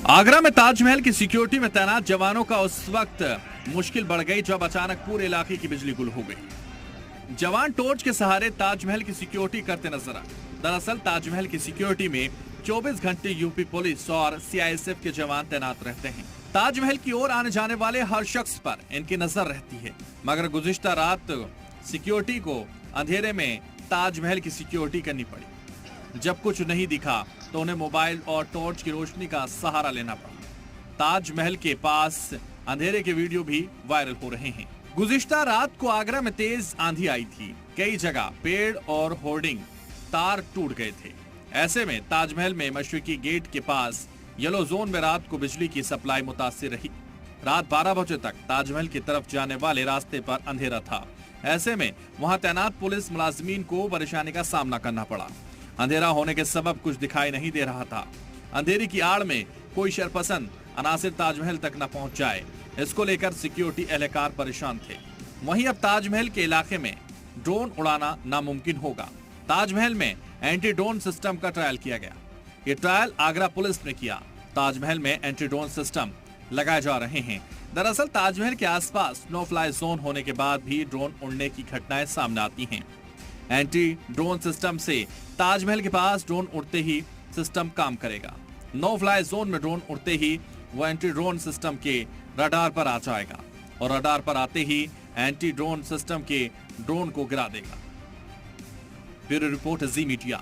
आगरा में ताजमहल की सिक्योरिटी में तैनात जवानों का उस वक्त मुश्किल बढ़ गई जब अचानक पूरे इलाके की बिजली गुल हो गई। जवान टॉर्च के सहारे ताजमहल की सिक्योरिटी करते नजर आए। दरअसल ताजमहल की सिक्योरिटी में 24 घंटे यूपी पुलिस और सीआईएसएफ के जवान तैनात रहते हैं। ताजमहल की ओर आने जाने वाले हर शख्स पर इनकी नजर रहती है, मगर गुज़िश्ता रात सिक्योरिटी को अंधेरे में ताजमहल की सिक्योरिटी करनी पड़ी। जब कुछ नहीं दिखा तो उन्हें मोबाइल और टॉर्च की रोशनी का सहारा लेना पड़ा। ताजमहल के पास अंधेरे के वीडियो भी वायरल हो रहे हैं। गुज़िश्ता रात को आगरा में तेज आंधी आई थी। कई जगह पेड़ और होर्डिंग तार टूट गए थे। ऐसे में ताजमहल में मशरिकी गेट के पास येलो जोन में रात को बिजली की सप्लाई मुतासिर रही। रात 12 बजे तक ताजमहल की तरफ जाने वाले रास्ते पर अंधेरा था। ऐसे में वहां तैनात पुलिस मुलाजिमीन को परेशानी का सामना करना पड़ा। अंधेरा होने के सबब कुछ दिखाई नहीं दे रहा था। अंधेरे की आड़ में कोई शरपसंद अनासिर ताजमहल तक न पहुंच जाए, इसको लेकर सिक्योरिटी एहलकार परेशान थे। वहीं अब ताजमहल के इलाके में ड्रोन उड़ाना नामुमकिन होगा। ताजमहल में एंटी ड्रोन सिस्टम का ट्रायल किया गया। ये ट्रायल आगरा पुलिस ने किया। ताजमहल में एंटी ड्रोन सिस्टम लगाए जा रहे हैं। दरअसल ताजमहल के आसपास नो फ्लाई जोन होने के बाद भी ड्रोन उड़ने की घटनाएं सामने आती हैं। एंटी ड्रोन सिस्टम से ताजमहल के पास ड्रोन उड़ते ही सिस्टम काम करेगा। नो फ्लाई जोन में ड्रोन उड़ते ही वो एंटी ड्रोन सिस्टम के रडार पर आ जाएगा और रडार पर आते ही एंटी ड्रोन सिस्टम के ड्रोन को गिरा देगा। ब्यूरो रिपोर्ट जी मीडिया।